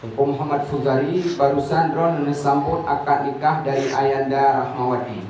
Engkau Muhammad Fuzari barusan ron sambut akad nikah dari Ayanda Rahmawati.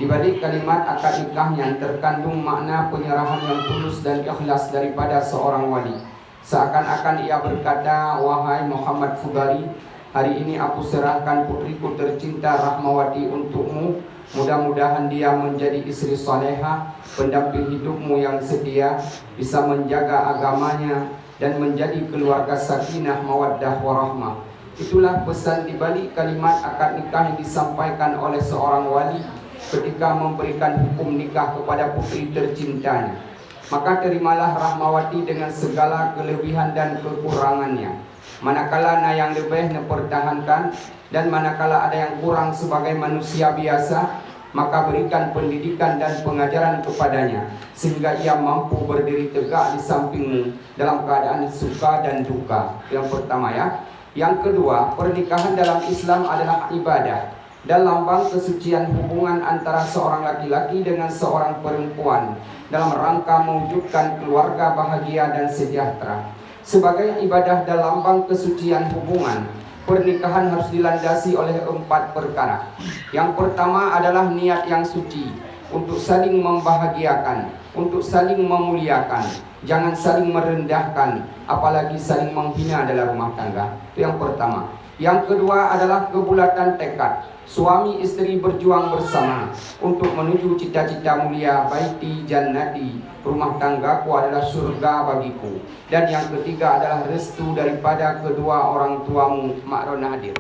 Di balik kalimat akad nikahnya terkandung makna penyerahan yang tulus dan ikhlas daripada seorang wali. Seakan-akan ia berkata, "Wahai Muhammad Fuzari, hari ini aku serahkan putriku tercinta Rahmawati untukmu. Mudah-mudahan dia menjadi istri salehah, pendamping hidupmu yang setia, bisa menjaga agamanya dan menjadi keluarga sakinah, mawaddah, warahmah." Itulah pesan di balik kalimat akad nikah yang disampaikan oleh seorang wali ketika memberikan hukum nikah kepada putri tercintanya. Maka terimalah Rahmawati dengan segala kelebihan dan kekurangannya. Manakala na yang lebih dipertahankan dan manakala ada yang kurang sebagai manusia biasa, maka berikan pendidikan dan pengajaran kepadanya sehingga ia mampu berdiri tegak di sampingmu dalam keadaan suka dan duka. Yang pertama ya. Yang kedua, pernikahan dalam Islam adalah ibadah dan lambang kesucian hubungan antara seorang laki-laki dengan seorang perempuan dalam rangka mewujudkan keluarga bahagia dan sejahtera. Sebagai ibadah dan lambang kesucian hubungan, pernikahan harus dilandasi oleh 4 perkara. Yang pertama adalah niat yang suci untuk saling membahagiakan, untuk saling memuliakan, jangan saling merendahkan, apalagi saling menghina dalam rumah tangga. Itu yang pertama. Yang kedua adalah kebulatan tekad. Suami istri berjuang bersama untuk menuju cita-cita mulia, baiti jannati, rumah tanggaku adalah surga bagiku. Dan yang ketiga adalah restu daripada kedua orang tuamu. Mak Rona hadir,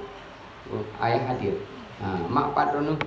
ayah hadir, mak Pak Rona.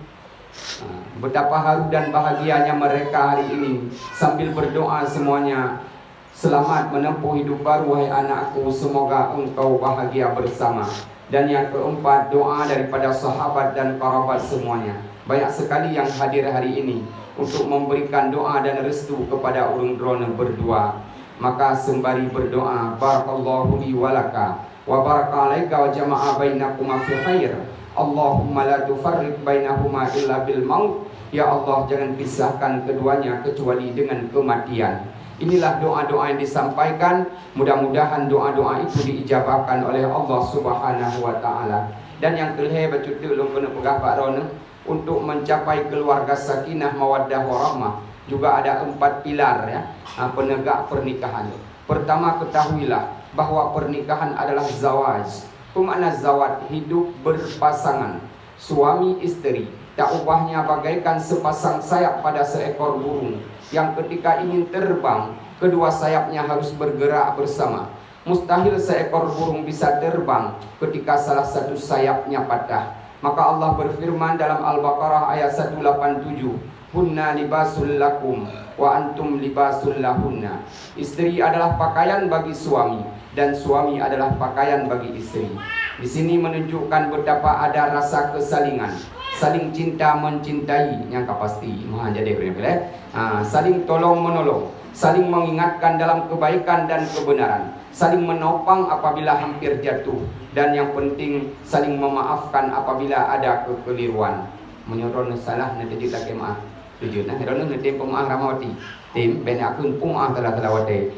Betapa haru dan bahagianya mereka hari ini sambil berdoa semuanya. Selamat menempuh hidup baru wahai anakku, semoga engkau bahagia bersama. Dan yang keempat, doa daripada sahabat dan kerabat semuanya. Banyak sekali yang hadir hari ini untuk memberikan doa dan restu kepada urang drone berdua. Maka sembari berdoa, barakallahu li walaka wa baraka alaika wa jama'a bainakuma fi khair. Allahumma la tufarriq bainahuma illa bil maut. Ya Allah, jangan pisahkan keduanya kecuali dengan kematian. Inilah doa-doa yang disampaikan. Mudah-mudahan doa-doa itu diijabahkan oleh Allah Subhanahu wa taala. Dan yang kelih bacut ulun kena pegah Pak Ron untuk mencapai keluarga sakinah, mawaddah, warahmah juga ada 4 pilar ya, penegak pernikahan. Pertama, ketahuilah bahwa pernikahan adalah zawaj. Pemakna zawaj, hidup berpasangan, suami istri. Tak ubahnya bagaikan sepasang sayap pada seekor burung yang ketika ingin terbang, kedua sayapnya harus bergerak bersama. Mustahil seekor burung bisa terbang ketika salah satu sayapnya patah. Maka Allah berfirman dalam Al-Baqarah ayat 187, "Hunna libasul lakum wa antum libasul lahunna." Istri adalah pakaian bagi suami dan suami adalah pakaian bagi istri. Di sini menunjukkan betapa ada rasa kesalingan, saling cinta mencintai yang pasti. Jadi saling tolong menolong, saling mengingatkan dalam kebaikan dan kebenaran, saling menopang apabila hampir jatuh, dan yang penting saling memaafkan apabila ada kekeliruan. Menyorong salah nanti kita maaf. Tujuh nah, heron nanti pemaaf Rahmawati. Tim ben akun pemaaf telah wate.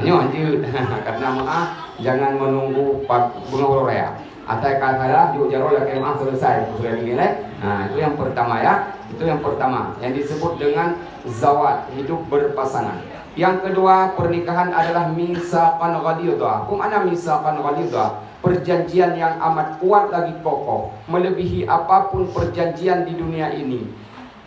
Nyonjut karena maaf jangan menunggu bunga raya. Atau kata juga jarol lagi maaf selesai sudah begini. Itu yang pertama ya. Itu yang pertama yang disebut dengan zawat, hidup berpasangan. Yang kedua, pernikahan adalah misaqan ghalidha. Mana misaqan ghalidha? Perjanjian yang amat kuat lagi kokoh, melebihi apapun perjanjian di dunia ini.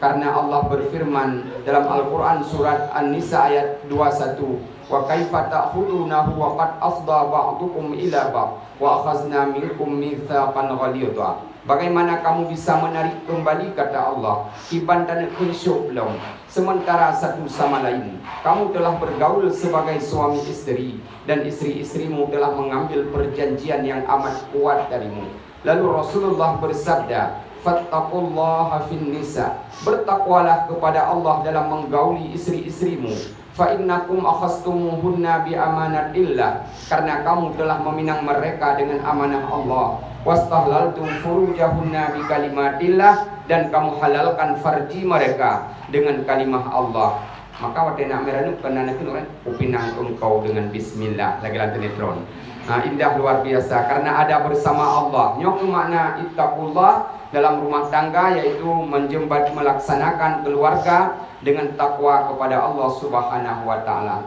Karena Allah berfirman dalam Al-Quran surat An-Nisa ayat 21, "Wa kaifa ta'khudunahu wa qad afdha ba'dukum ila ba'd wa akhazna minkum mitsaqan ghalidha." Bagaimana kamu bisa menarik kembali, kata Allah, iban dan kunsyuk belum, sementara satu sama lain kamu telah bergaul sebagai suami istri dan istri-istrimu telah mengambil perjanjian yang amat kuat darimu. Lalu Rasulullah bersabda, "Fattaqullaha fin nisa." Bertakwalah kepada Allah dalam menggauli istri-istrimu. Fa innakum akhastumuhunna bi amanatillah. Karena kamu telah meminang mereka dengan amanah Allah. Wastahlaltum furujahunna bi kalimatillah. Dan kamu halalkan farji mereka dengan kalimah Allah. Maka waktu nak meranu kena nak orang upinang engkau dengan bismillah lagi lantai netron. Indah luar biasa karena ada bersama Allah. Nyok makna ittaqullah dalam rumah tangga yaitu melaksanakan keluarga dengan takwa kepada Allah Subhanahu wa taala.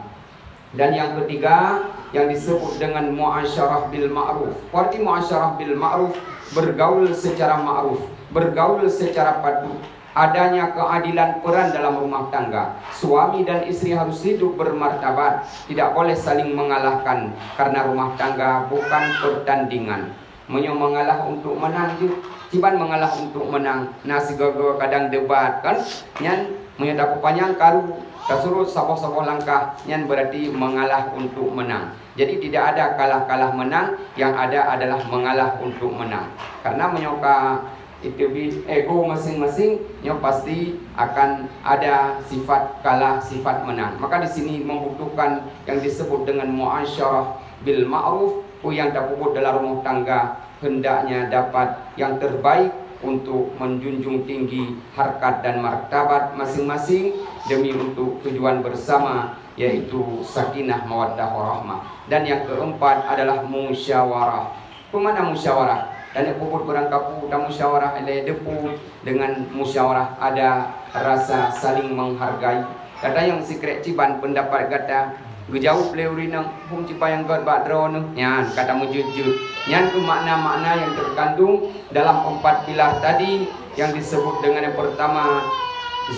Dan yang ketiga yang disebut dengan muasyarah bil ma'ruf. Arti muasyarah bil ma'ruf bergaul secara ma'ruf, bergaul secara patuh. Adanya keadilan peran dalam rumah tangga. Suami dan istri harus hidup bermartabat, tidak boleh saling mengalahkan karena rumah tangga bukan pertandingan. Mengalah untuk menang, ciban mengalah untuk menang. Nasi gogo kadang debat kan, nyan menyatakan panjang karu kasuruh saboh-saboh langkah, nyan berarti mengalah untuk menang. Jadi tidak ada kalah-kalah menang, yang ada adalah mengalah untuk menang. Karena menyoka itu ego masing-masing, yang pasti akan ada sifat kalah, sifat menang. Maka di sini membutuhkan yang disebut dengan muasyarah bil ma'ruf. Yang terpuput dalam rumah tangga hendaknya dapat yang terbaik untuk menjunjung tinggi harkat dan martabat masing-masing demi untuk tujuan bersama, yaitu sakinah mawaddah warahmah. Dan yang keempat adalah musyawarah. Pemana musyawarah? Dan puput kurang kapu dan musyawarah adalah depu. Dengan musyawarah ada rasa saling menghargai. Kata yang secret ciban pendapat kata gejauh leuri nang hum cipa yang god badro nang nyan kata mujujud nyan ku makna-makna yang terkandung dalam 4 pilar tadi yang disebut dengan yang pertama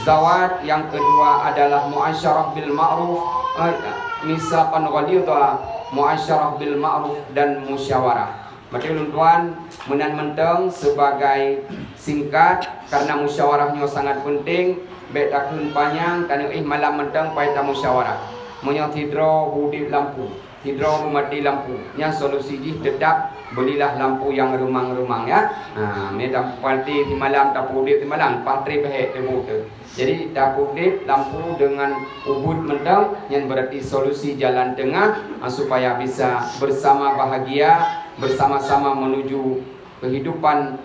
zawat, yang kedua adalah muasyarah bil ma'ruf, misaqan ghalidha, muasyarah bil ma'ruf dan musyawarah. Berarti tuan menan menteng sebagai singkat karena musyawarahnya sangat penting. Bet takun panjang kan malam menteng pai ta musyawarah. Menyang hidro budip lampu, hidro mati lampu. Yang solusi jih dedak belilah lampu yang remang-remang ya. Medam parti di malam tak budip di malam patri behek tebuke. Jadi tak budip lampu dengan ubud mentang yang berarti solusi jalan tengah supaya bisa bersama bahagia, bersama-sama menuju kehidupan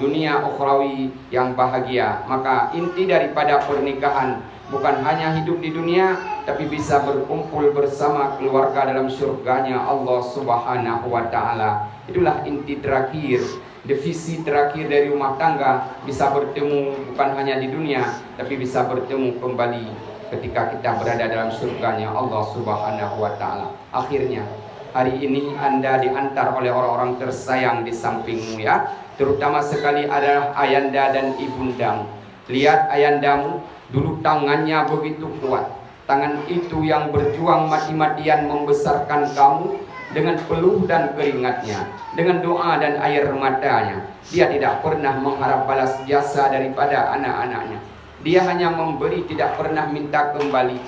dunia ukhrawi yang bahagia. Maka inti daripada pernikahan bukan hanya hidup di dunia, tapi bisa berkumpul bersama keluarga dalam syurganya Allah Subhanahu wa ta'ala. Itulah inti terakhir, divisi terakhir dari rumah tangga, bisa bertemu bukan hanya di dunia, tapi bisa bertemu kembali ketika kita berada dalam syurganya Allah Subhanahu wa ta'ala. Akhirnya hari ini Anda diantar oleh orang-orang tersayang di sampingmu ya. Terutama sekali adalah ayanda dan ibundamu. Lihat ayandamu, dulu tangannya begitu kuat. Tangan itu yang berjuang mati-matian membesarkan kamu dengan peluh dan keringatnya, dengan doa dan air matanya. Dia tidak pernah mengharap balas jasa daripada anak-anaknya. Dia hanya memberi, tidak pernah minta kembali.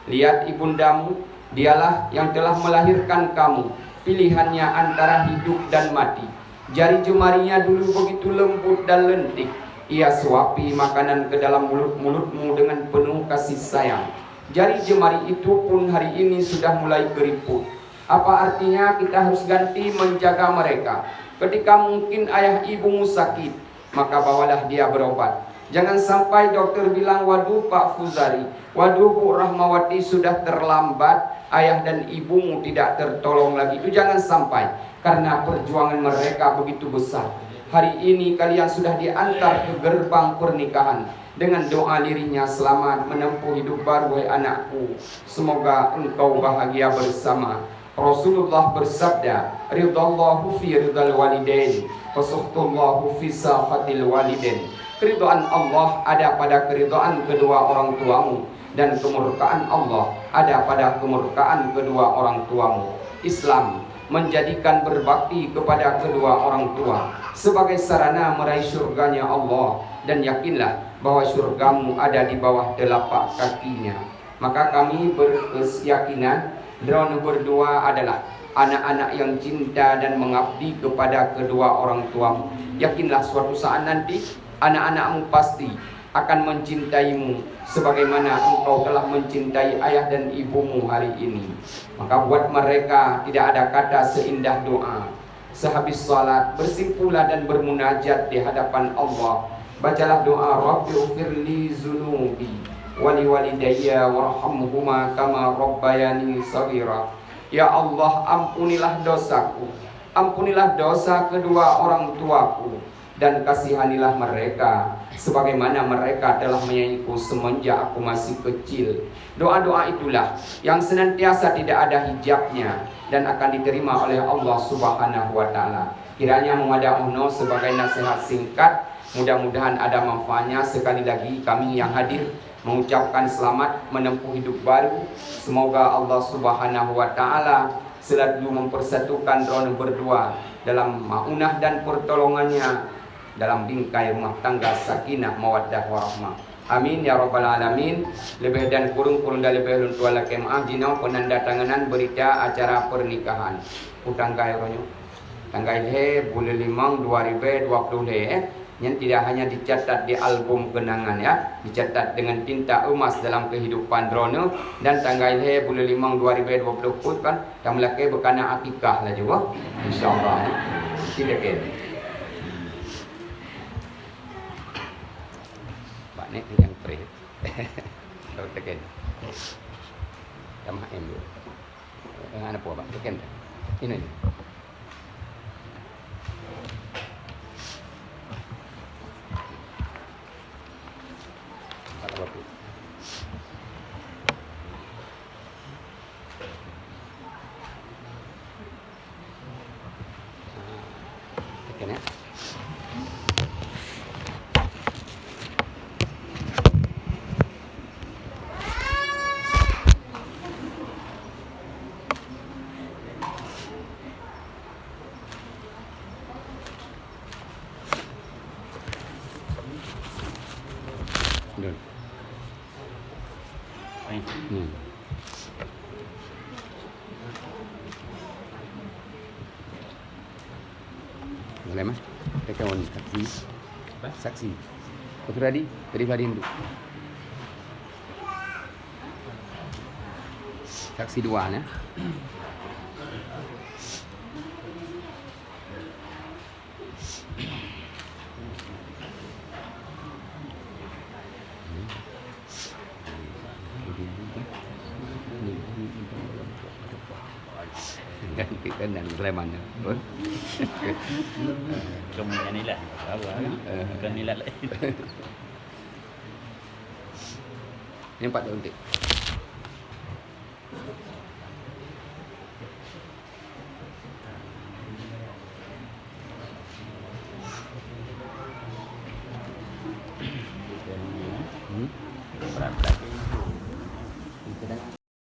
Lihat ibundamu, dialah yang telah melahirkan kamu. Pilihannya antara hidup dan mati. Jari jemarinya dulu begitu lembut dan lentik. Ia suapi makanan ke dalam mulut-mulutmu dengan penuh kasih sayang. Jari jemari itu pun hari ini sudah mulai keriput. Apa artinya kita harus ganti menjaga mereka? Ketika mungkin ayah ibumu sakit, maka bawalah dia berobat. Jangan sampai dokter bilang, waduh Pak Fuzari, waduh Bu Rahmawati sudah terlambat, ayah dan ibumu tidak tertolong lagi. Itu jangan sampai, karena perjuangan mereka begitu besar. Hari ini kalian sudah diantar ke gerbang pernikahan. Dengan doa dirinya, selamat menempuh hidup baru wahai anakku. Semoga engkau bahagia bersama. Rasulullah bersabda, ridallahu fi ridal walidain, wasuhtullahu fi sahatil walidain. Keridhaan Allah ada pada keridhaan kedua orang tuamu, dan kemurkaan Allah ada pada kemurkaan kedua orang tuamu. Islam menjadikan berbakti kepada kedua orang tua sebagai sarana meraih surganya Allah, dan yakinlah bahwa surgamu ada di bawah telapak kakinya. Maka kami berkeyakinan drone berdua adalah anak-anak yang cinta dan mengabdi kepada kedua orang tuamu. Yakinlah suatu saat nanti anak-anakmu pasti akan mencintaimu sebagaimana engkau telah mencintai ayah dan ibumu hari ini. Maka buat mereka tidak ada kata seindah doa. Sehabis salat bersimpulah dan bermunajat di hadapan Allah. Bacalah doa, Rabbighfirli dzunubi wali walidayya warhamhuma kama rabbayani shaghira. Ya Allah, ampunilah dosaku, ampunilah dosa kedua orang tuaku, dan kasihanilah mereka sebagaimana mereka telah menyayangiku semenjak aku masih kecil. Doa-doa itulah yang senantiasa tidak ada hijabnya dan akan diterima oleh Allah Subhanahu wa taala. Kiranya memadai sebagai nasihat singkat, mudah-mudahan ada manfaatnya. Sekali lagi kami yang hadir mengucapkan selamat menempuh hidup baru. Semoga Allah Subhanahu wa taala selalu mempersatukan rono berdua dalam maunah dan pertolongannya dalam bingkai rumah tangga sakinah mawaddah warahmah. Amin ya rabbal alamin. Lebih dan kurung dan lebih luntua la kemaah jino penandatanganan berita acara pernikahan. Utangkai ronyo. Tanggal bulan 5 2020 yang tidak hanya dicatat di album kenangan ya, dicatat dengan tinta emas dalam kehidupan drone. Dan tanggal bulan 5 2020 pun kan yang melaki berkana akikah lah juga insyaallah ya. Tidak kan Pak Nek yang pre kalau tekan sama em ada apa Pak tekan ini boleh mas? Kita kawan saksi. Betul tadi? Tadi Fadil tu. Saksi dua ya. Kan dan Sleman. Kemudian inilah bukan nilai lain. Ini 4 untik.